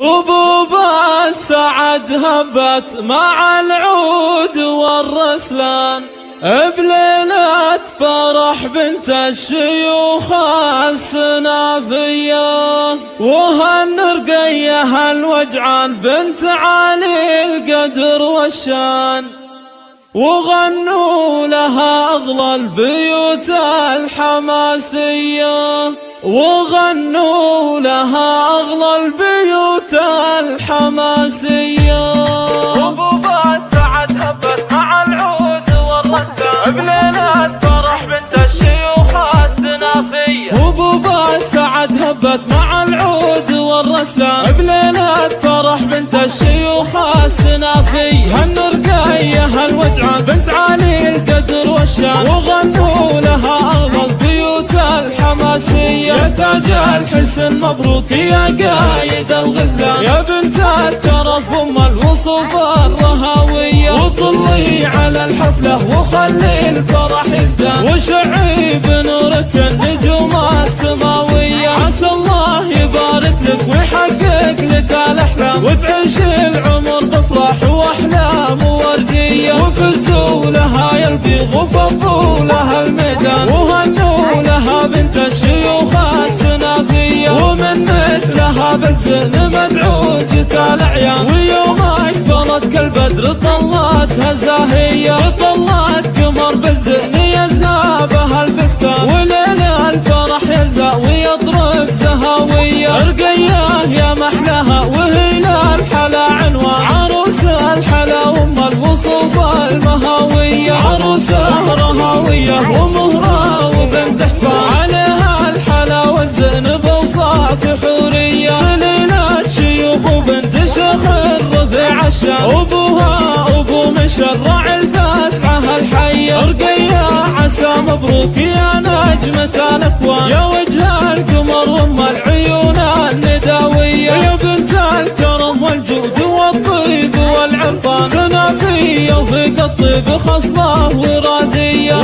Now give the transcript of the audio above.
هبوب السعد هبت مع العود والرسلان بليلة فرح بنت الشيوخ السنافية، وهالنرقية الوجعان بنت علي القدر والشان، وغنوا لها أغلى البيوت الحماسية، وغنوا لها أغلى البيوت الحماسية. هبوب السعد هبت مع العود والرسلان بليلة فرح بنت الشيوخ السنافية، هبوب السعد هبت مع العود والرسلان بليلة فرح بنت الشيوخ السنافية، هالنرقية هالوجعان بنت علي القدر والشان، وغنوا لها أغلى البيوت الحماسية. يا تاج الحسن مبروك يا قايد الغزلان، يا بنت الترف ام الوصوف الرهاوية، وطلي على الحفلة وخلي الفرح يزدان، وشعي بنورك النجوم السماوية. عسى الله يبارك لك ويحقق لك الأحلام، وتعيش العمر بفرح وأحلام وردية، وفزوا لها يا البيض وفضوا لها الميدان، وهنوا لها بنت الشيوخ السنافية، ومن مثلها بالزين مدعو جت الأعيان، ويوم أقبلت كالبدر طلتها زاهية، طلت قمر بالزين يزابها الفستان، وليل الفرح يزا ويضرب زهاوية، رقية يا محلاها وهي للحلا عنوان، عروس الحلا وام الوصوف المهاوية، عروسه رهاوية ومهرة وبنت حصان، عليها الحلا والزين بوصاف حورية، سليلة شيوخ وبنت شيخ الرفيع الشام، ابوها ابو مشرع الفسعة الحية، رقية عسى مبروك يا نجمة الأكوان، يا وجه القمر وام العيون النداوية، يا بنت الكرم والجود والطيب والعرفان، سنافية وفيك الطيب خصبة ورادية.